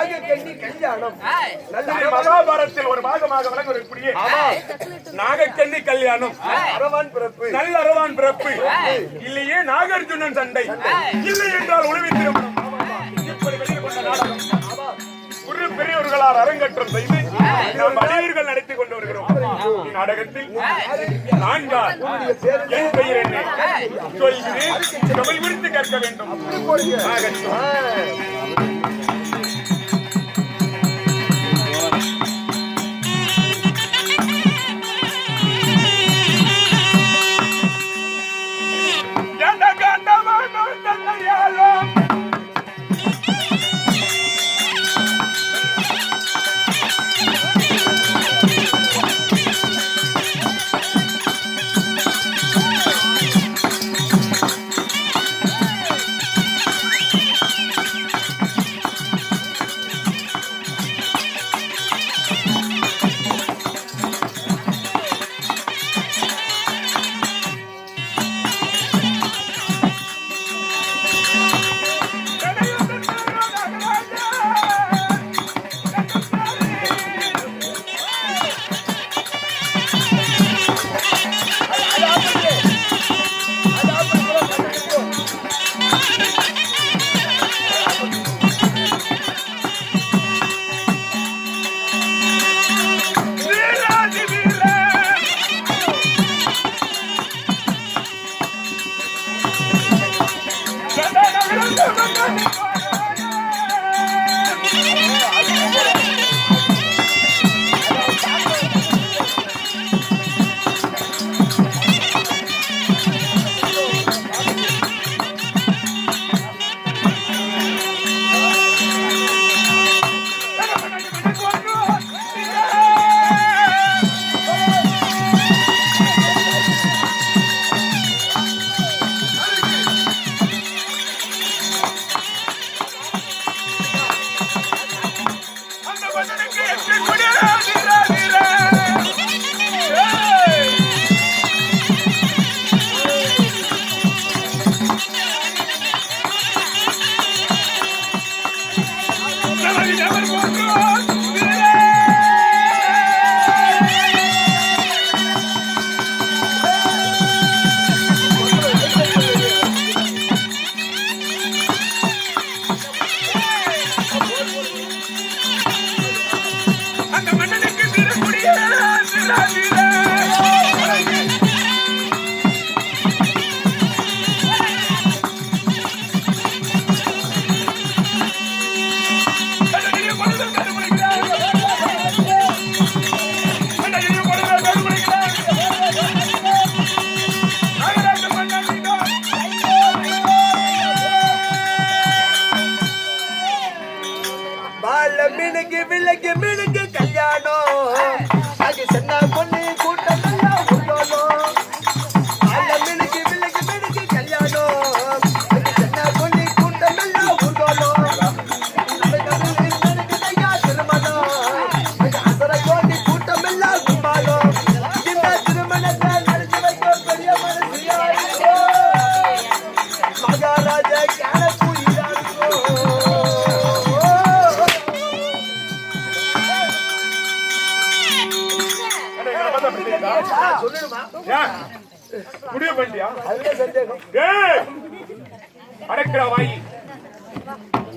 நாகக்கண்ணி கல்யாணம் மகாபாரதத்தில் ஒரு பாகமாக விளங்கக்கூடிய நாகக்கண்ணி கல்யாணம். அரவான் பிறப்பு, நல்ல அரவான் பிறப்பு. இல்லையே நாகார்ஜுனன் சண்டை, இல்லை என்றால் உளவி திருமணம். இப்படி வெளியே கொண்ட நாடகம் குரு பெரியவர்களால் அரங்கேற்றம் செய்து நாம் அனைவர்கள் நடத்தி கொண்டு வருகிறோம். நாடகத்தில் நான்கார் என் பெயர் என்ன சொல்கிறேன், தமிழ் குறித்து கேட்க வேண்டும்.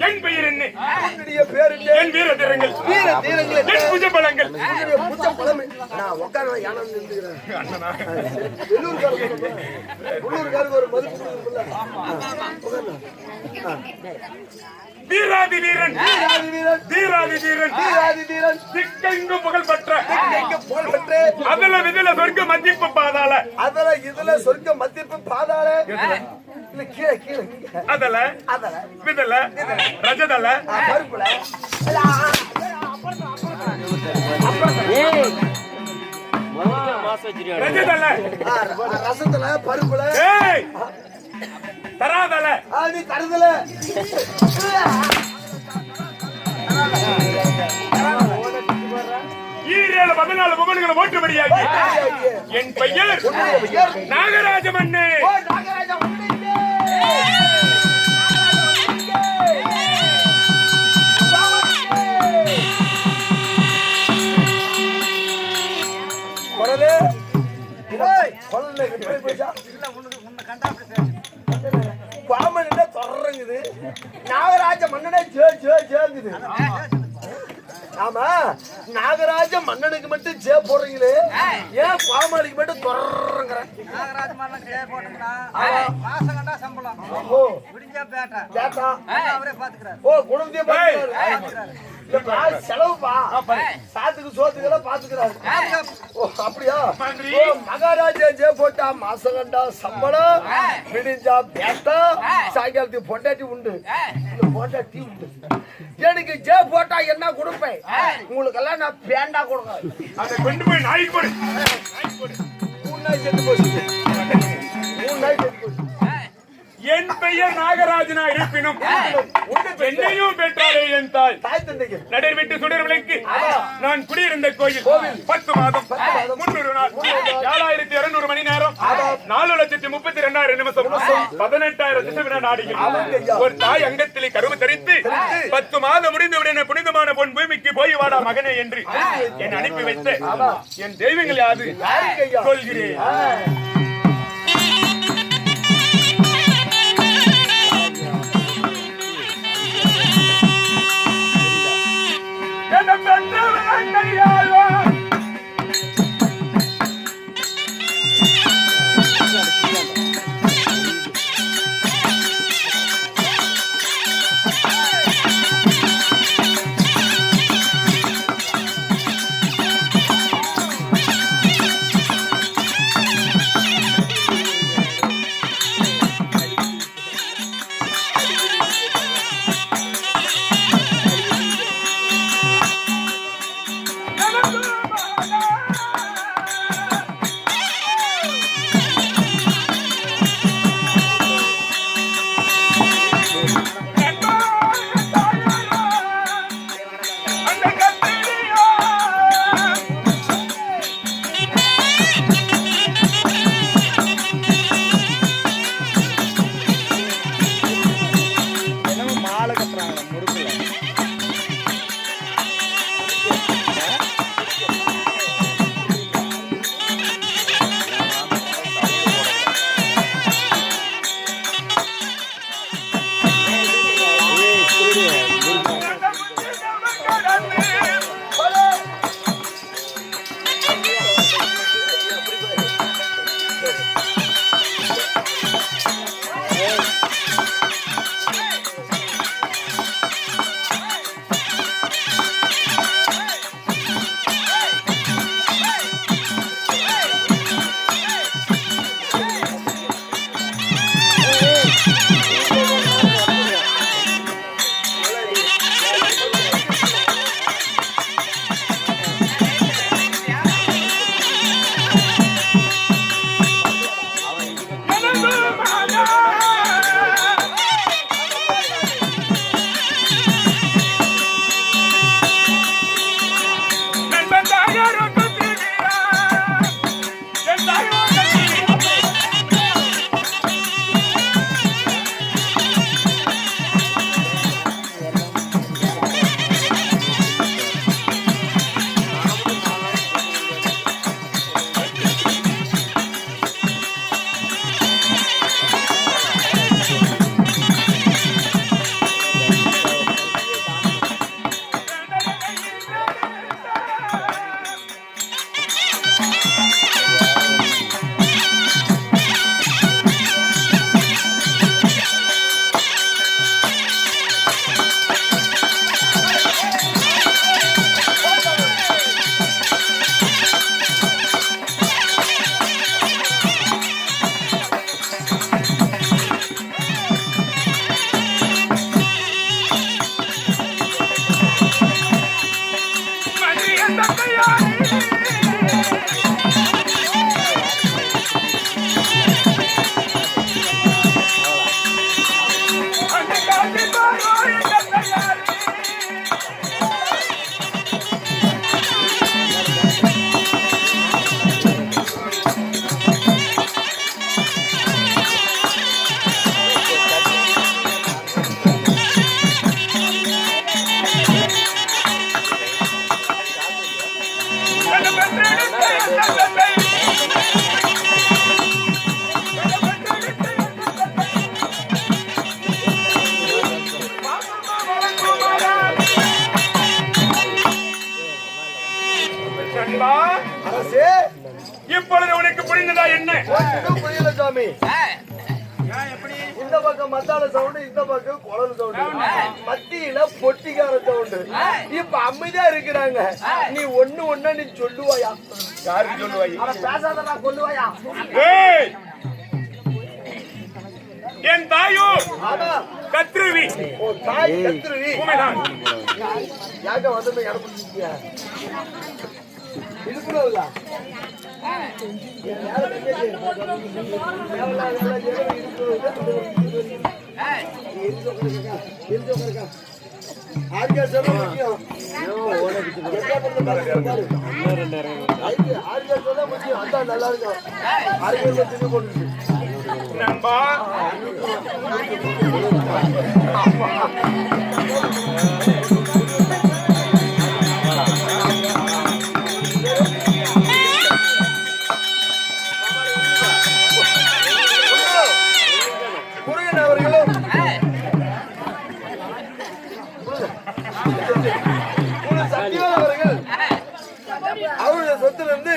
என் பெயர் என்ன? என் வீர தீரங்கள், என் புஜ பலங்கள். வீராதி வீரன், தீராதி வீரன், திக்கெங்கு புகழ்பெற்ற அதல விதல சொர்க்க மத்திப்பு பாதாள, அதல இதுல சொர்க்க மத்திப்பு பாதாள, கீழே கீழே அதல விதல ரஜதல பருப்புல ரஜதல ரசத்துல பருப்புல தராதல நீ தருதல ஈரேழு 14 புகழ்களை ஓட்டுபடியாகி என் பெயர் நாகராஜ மன்னே. என்ன எப்படி போச்சா பாமன் தொடருங்குது நாகராஜ மன்னனே ஜேங்குது ஆமா நாகராஜ மன்னனுக்கு மட்டும் ஜே போடுறீங்களே ஏன் பாமாளிக்கு மட்டும் தொடருங்கிற நாகராஜ மன்னனுக்கு ஜே போட்டோம்னா மாசம் கண்டா சம்பளம் ஓ விடிஞ்சா பேட்டா பேட்டா அவரே பாத்துக்கிறாரு ஓ குடும்பத்தையே பாத்துக்கிறாரு செலவுப்பா சாத்துக்கு சோத்துக்கெல்லாம் பாத்துக்கிறாரு ஓ அப்படியா ஓ மகாராஜா ஜே போட்டா மாசம் கண்டா சம்பளம் விடிஞ்சா பேட்டா சாயங்காலத்துக்கு பொண்டாட்டி உண்டு பொண்டாட்டி உண்டு எனக்கு ஜே போட்டா என்ன கொடுப்பேன் உங்களுக்கு எல்லாம் நான் பேண்டா கொடுக்க அதை கொண்டு போய் நாய்க்கு போடு 3 நாய் செத்து போச்சு 3 நாய் செத்து போச்சு என் பெயர் நாகராஜனா இருப்பினும் என்னையும் பெற்றாலே என் தாய் தாய் தந்தைக்கு நடர் விட்டு சுடர் விளக்கு நான் குடியிருந்த கோயில் 10 மாதம் 300 நாள் 7200 மணி நேரம் 4,32,000 நிமிஷம் 18,000 திசைவின நாடிகள் ஒரு தாய் அங்கத்திலே கருவு தரித்து 10 மாதம் முடிந்தவுடனே புனிதமான பொன் பூமிக்கு போய் வாடா மகனே என்று என் அனுப்பி வைத்த என் தெய்வங்கள் யாது சொல்கிறேன். சின்னதா என்ன புரியல சாமி. இந்த பக்கம் மத்தால சவுண்ட், இந்த பக்கம் குழல் சவுண்ட், மத்தியில பொட்டிக்கார சவுண்ட். இப்ப அமைதியா இருக்கிறாங்க. நீ ஒண்ணு நீ சொல்லுவாயா? யாருக்கு சொல்லுவாய்? பேசாத கொல்லுவாயா? என் தாயோ கத்ருவி. ஓ தாய் கத்ருவி. உண்மைதான். யாக்க வந்து எனக்கு புரிஞ்சியா? இருக்குறோம்ல. ஆர்கே சொல்ல முடியும். ஆர்கே சொல்ல முடியும். அதான் நல்லா இருக்கும். ஆர்கே சொல்லி போட்டு நண்பா முருகன் அவர்களும் சத்தியவான் அவர்கள் அவருடைய சொத்துல இருந்து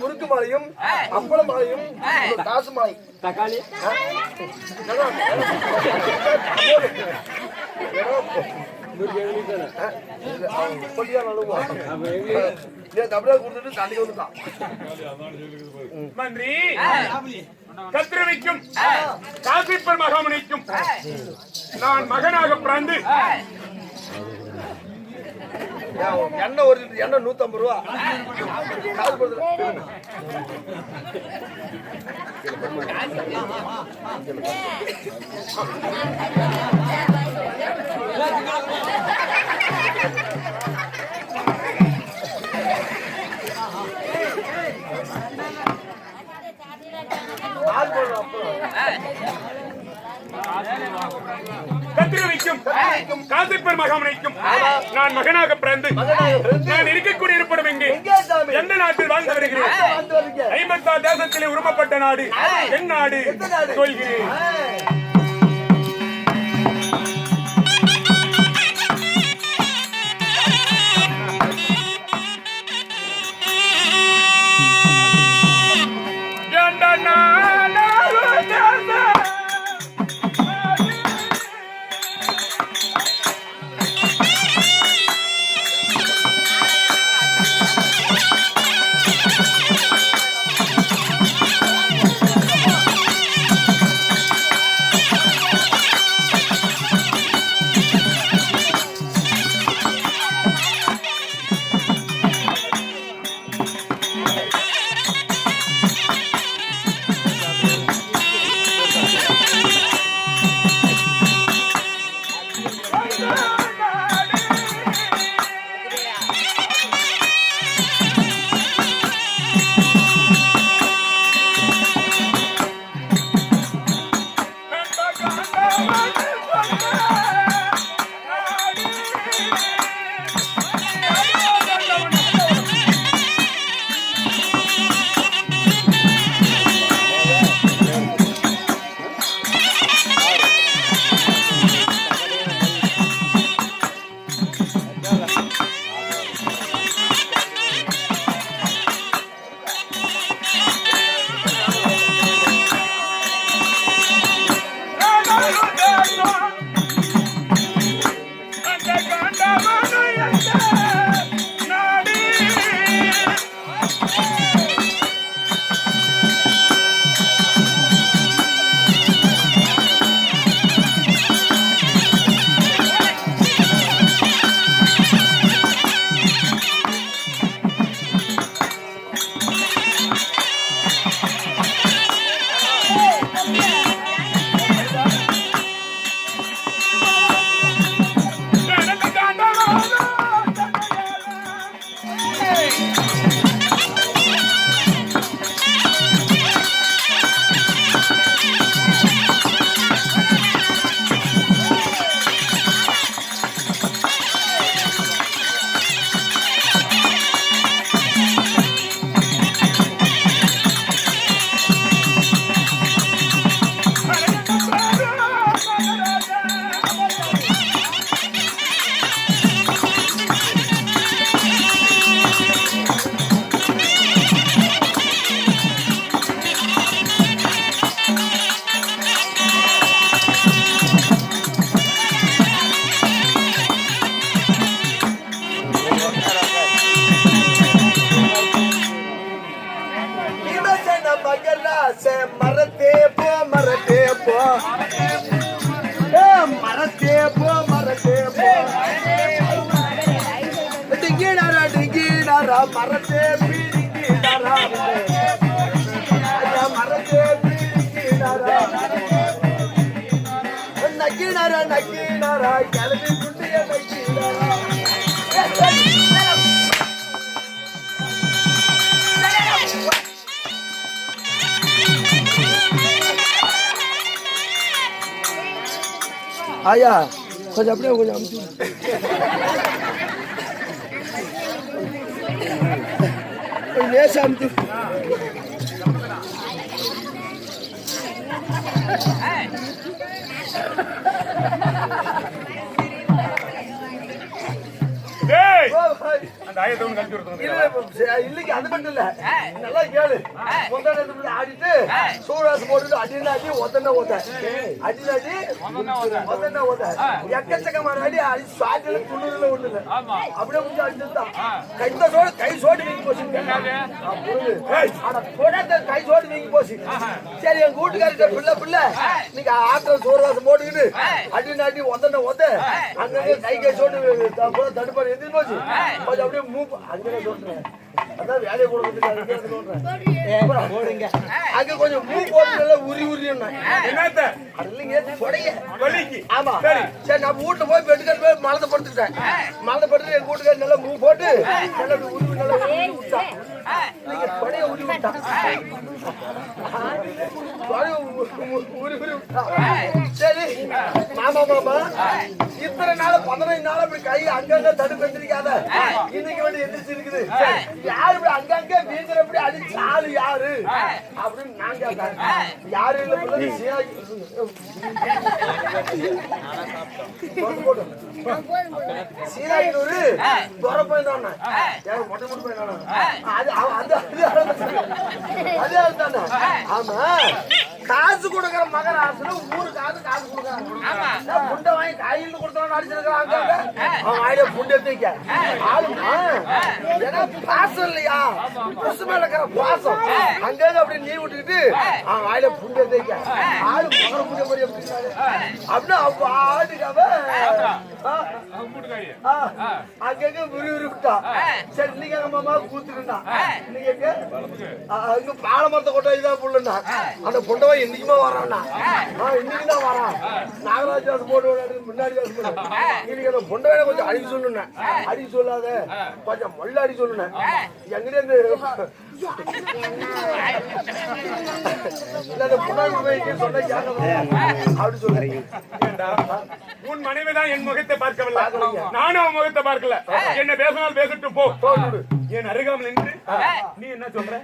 முறுக்கு மாலையும் அப்பள மாலையும் காசு மாலை தக்காளி மந்திரி கத்திரவிக்கும் காசிப்பர் மகாமுனிக்கும் நான் மகனாக பிறந்து எண்ணெய் ஒரு எண்ணெய் 150 ரூபா. கத்திரவிக்கும் காசிப்பர் மகாமுனிக்கும் நான் மகனாக பிறந்து நான் இருக்கக்கூடிய இருப்பிடம் எங்கே? எந்த நாட்டில் வாழ்ந்து வருகிறேன்? 56 தேசத்திலே உருவப்பட்ட நாடு என் நாடு சொல்கிறேன். மரத்தே பீடிக்கிறாரா ஐயா மரத்தே பீடிக்கிறாரா நக்கினாரா நக்கினாரா கிளம்பி குட்டிய நக்கினாரா ஐயா கொஞ்சம் அப்படியே கொஞ்சம் அமுச்சு லேசா அமுச்சு டேய் அந்த ஆயத்தை ஒன்று கழிச்சு கொடுத்துருங்க. இல்லைக்கு அது மட்டும் இல்ல நல்லா கேளு முதல்ல ஆடிட்டு சூடாசு போட்டுட்டு அடினாடி ஒத்தனை ஓத்த அடினாடி ஒத்தனை ஓத்த எக்கச்சக்கமான அடி அடி சாட்டில துணுல ஒண்ணுல அப்படியே கொஞ்சம் அடிச்சுதான் கை சோடு வீங்கி போச்சு கை சோடு வீங்கி போச்சு சரி எங்க வீட்டுக்காரிட்ட பிள்ளை நீங்க ஆட்ட சூடாசு போட்டுக்கிட்டு அடினாடி ஒத்தனை ஓத்த அங்க கை சோடு தடுப்பாடு எதிர்த்து போச்சு கொஞ்சம் அப்படியே மூவ் அங்கே சொல்றேன் அதான் வேலையை கொடுக்குறதுக்கு சொல்றேன் அங்க கொஞ்சம் மூவ் போட்டு நல்லா உரி என்னத்த இல்லைங்க சொடைய வலிக்கு ஆமா சரி நான் வீட்டுல போய் பெட்டுக்கார போய் மலத்தை படுத்துட்டேன் மலத்தை படுத்து எங்க வீட்டுக்கார நல்லா மூவ் போட்டு நல்லா உருவி நல்லா உருவி விட்டான் நீங்க சொடைய உருவி விட்டான் உருவி விட்டான் சரி மாமா இத்தனை நாள் 15 நாள் அப்படி கை அங்கங்க தடுப்பு எந்திரிக்காத இன்னைக்கு வந்து எந்திரிச்சு இருக்குது யாரு இப்படி அங்கங்க வீசுற எப்படி அடிச்சு ஆளு யாரு அப்படின்னு நான் கேட்டேன் யாரு இல்ல சீராயினூரு துறப்பேன் தான் மொட்டை முட்டு போய் அதே தானே ஆமா காசு கொடுக்கற மகராசுல ஊருக்கு காசு கொடுக்கறாங்க புண்டை வாங்கி கையில் கொடுத்தவன் அடிச்சிருக்காங்க அவன் ஆயிட புண்டை தூக்க ஆளுமா ஏன்னா பாசம் இல்லையா புசு மேல இருக்கிற பாசம் அங்கங்க அப்படி நீ விட்டுக்கிட்டு அவன் ஆயிட புண்டை தூக்க ஆளு மகர புண்டை மாதிரி அப்படின்னா அவ ஆட்டுக்காவ அங்கங்க விறுவிறு விட்டா சரி இன்னைக்கு எங்க மாமா கூத்துருந்தா இன்னைக்கு அங்க பால மரத்தை கொட்டை இதான் புள்ளுன்னா அந்த புண்டை இன்னைக்குமா வரான்னா இன்னைக்குதான் வரான் நாகராஜ் போட்டு முன்னாடி இன்னைக்கு அந்த பொண்டை வேலை கொஞ்சம் அடிக்க சொல்லுனேன் அடிக்க சொல்லாத கொஞ்சம் மொள்ள அடி சொல்லுனேன் எங்கிட்ட இருந்து அப்படி சொல்றேன் உன் மனைவிதான் என் முகத்தை பார்க்கவில்லை நானும் அவன் முகத்தை பார்க்கல என்ன பேசினால் பேசட்டும் போ என் அருகாமல் நின்று நீ என்ன சொல்ற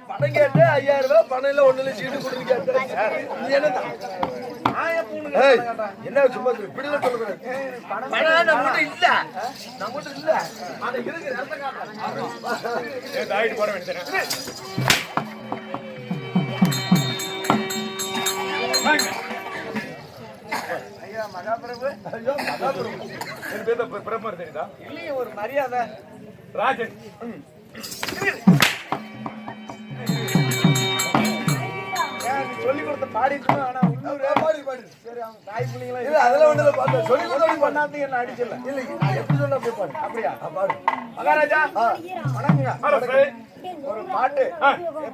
பணம் கேட்டு 5000 ரூபாய் பணம் இல்ல ஒண்ணுல சீட்டு கொடுத்து என்ன சும்மா இப்படில சொல்லுங்க பணம் நம்மகிட்ட இல்ல நம்மகிட்ட இல்ல ஆனா இருக்கு ரத்த காட்ட தாயிட்டு போட வேண்டியது ஐயா மகாபிரபு ஐயோ மகாபிரபு என் பேர் பிரபர் தெரியுதா இல்லையே ஒரு மரியாதை ராஜன் சொல்லி கொடுத்த பாடிட்டு ஆனா உள்ளூர் பாடி சரி அவங்க தாய் பிள்ளைங்களா இல்ல அதெல்லாம் ஒண்ணுல பாத்து சொல்லி கொடுத்தா பண்ணாதீங்க என்ன அடிச்சல இல்ல நான் எப்படி சொன்னா அப்படியே பாடு அப்படியா பாடு மகாராஜா வணக்கங்க ஹலோ ஒரு பாட்டு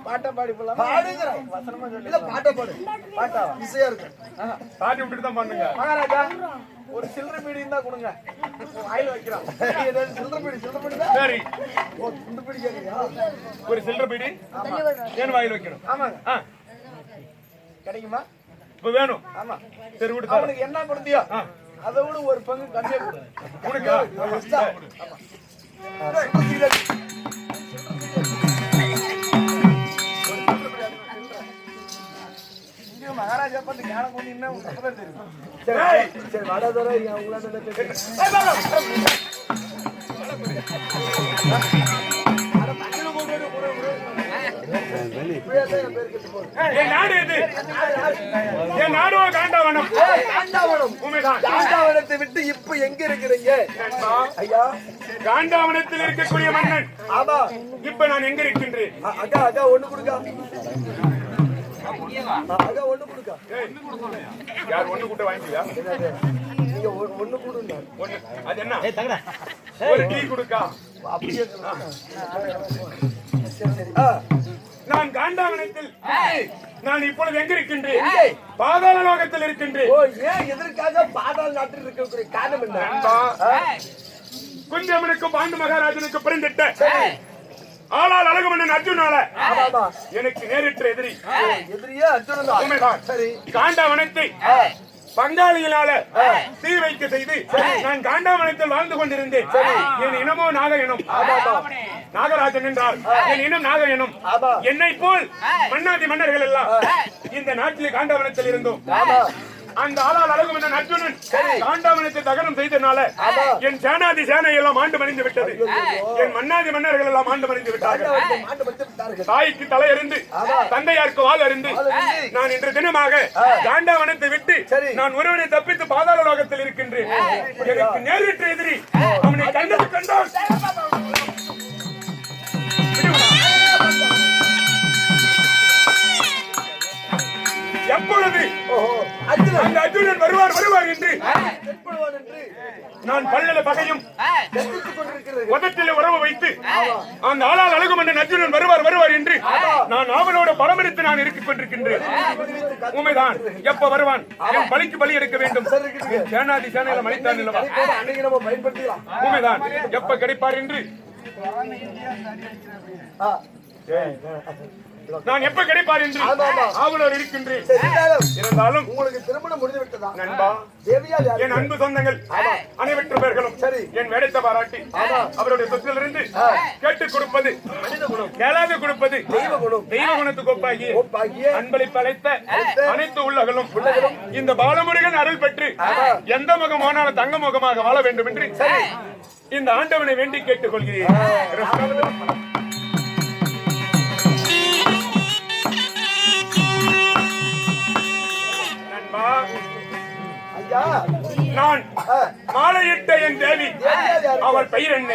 பாட்டை பாடி போலாம் பாடுங்கற வசனமா சொல்லி இல்ல பாட்ட பாடு பாட்டாவா இசையா இருக்கு பாட்டி விட்டுட்டு தான் பண்ணுங்க மகாராஜா ஒரு சில்லறை பீடி இருந்தா கொடுங்க வாயில வைக்கிறோம் சில்லறை பீடி சரி ஓ துண்டு பீடி கேக்குறியா ஒரு சில்லறை பீடி ஏன் வாயில் வைக்கணும் ஆமாங்க கிடைக்குமா இப்ப வேணும் ஆமா சரி விட்டு அவனுக்கு என்ன கொடுத்தியோ அதை விட ஒரு பங்கு கம்மியா கொடு உனக்கு மகாராஜா பார்த்து ஞானம் கொண்டீங்கன்னா உங்களுக்கு தெரியும் சரி வாடாதோர உங்களால என் நாடு எது என் நாடோ காண்டாவனம் காண்டாவனம் உண்மைதான் காண்டாவனத்தை விட்டு இப்ப எங்க இருக்கிறீங்க ஐயா காண்டாவனத்தில் இருக்கக்கூடிய மன்னன். ஆமா. இப்ப நான் எங்க இருக்கின்றேன்? அக்கா அக்கா ஒண்ணு கொடுக்கா. அக்கா ஒண்ணு கொடுக்கா. யார் ஒண்ணு கூட்ட வாங்கிட்டியா? நீங்க ஒண்ணு கொடுங்க. ஒண்ணு. அது என்ன? ஒரு டீ கொடுக்கா. அப்படியே சரி. நான் காண்டாவனத்தில் நான் இப்பொழுது எங்க இருக்கின்றேன்? பாதாள லோகத்தில் இருக்கின்றேன். ஓ, ஏன் எதற்காக பாதாள நாட்டில் இருக்கக்கூடிய காரணம் என்ன? குஞ்சமனுக்கும் பாண்டு மகாராஜனுக்கு பிறந்திட்ட ஆளால் அழகு மன்னன் அர்ஜுனால எனக்கு நேரிட்ட எதிரி. எதிரியே அர்ஜுனன் தான். உண்மைதான். சரி. காண்டாவனத்தை பங்காளிகளால தீ வைக்க செய்து நான் காண்டாவனத்தில் வாழ்ந்து கொண்டிருந்தேன். என் இனமோ நாக இனம். நாகராஜன் என்றால் என் இனம் நாக இனம். என்னை போல் மன்னாதி மன்னர்கள் எல்லாம் இந்த நாட்டிலே காண்டாவனத்தில் இருந்தோம். அந்த ஆளால் அழகு மன்னன் அர்ஜுனன் காண்டாவனத்தை தகனம் செய்தனால என் சேனாதி சேனை எல்லாம் ஆண்டு மறைந்து விட்டது. என் மன்னாதி மன்னர்கள் எல்லாம் ஆண்டு மறைந்து விட்டார்கள். தாய்க்கு தலை அறிந்து தந்தையாருக்கு வாள் அறிந்து நான் இன்று தினமாக காண்டாவனத்தை விட்டு நான் ஒருவனை தப்பித்து பாதாள லோகத்தில் இருக்கின்றேன். எனக்கு நேரிட்ட எதிரி அவனை கண்டது கண்டான். எப்பொழுது அந்த அர்ஜுனன் வருவார் என்று நான் பல்லல பகையும் உதட்டில் உறவு வைத்து அந்த ஆளால் அழகு மன்னன் அர்ஜுனன் வருவார் என்று நான் அவனோட பரமரித்து நான் இருக்கிக் கொண்டிருக்கின்றேன். உண்மைதான். எப்ப வருவான்? என் பலிக்கு பலி எடுக்க வேண்டும். சேனாதி சேனையில மலித்தான் இல்லவா? உண்மைதான். எப்ப கிடைப்பார் என்று நான் எப்ப கிடைப்பார் என்று ஆவலோடு இருக்கின்றேன். இருந்தாலும் உங்களுக்கு திருமணம் முடிந்து விட்டதா நண்பா? என் அன்பு சொந்தங்கள் அனைவற்று பேர்களும் என் வேடத்தை பாராட்டி அவருடைய சொத்திலிருந்து கேட்டுக் கொடுப்பது மனித குணம், கேளாது கொடுப்பது தெய்வ குணம். தெய்வ குணத்துக்கு ஒப்பாகிய அன்பளிப்பு அழைத்த அனைத்து உள்ளகளும் இந்த பாலமுருகன் அருள் பெற்று எந்த முகமானாலும் தங்க முகமாக வாழ வேண்டும் என்று இந்த ஆண்டவனை வேண்டி கேட்டுக் கொள்கிறேன். நான் மாலையிட்ட என் தேவி அவள் பெயர் என்ன?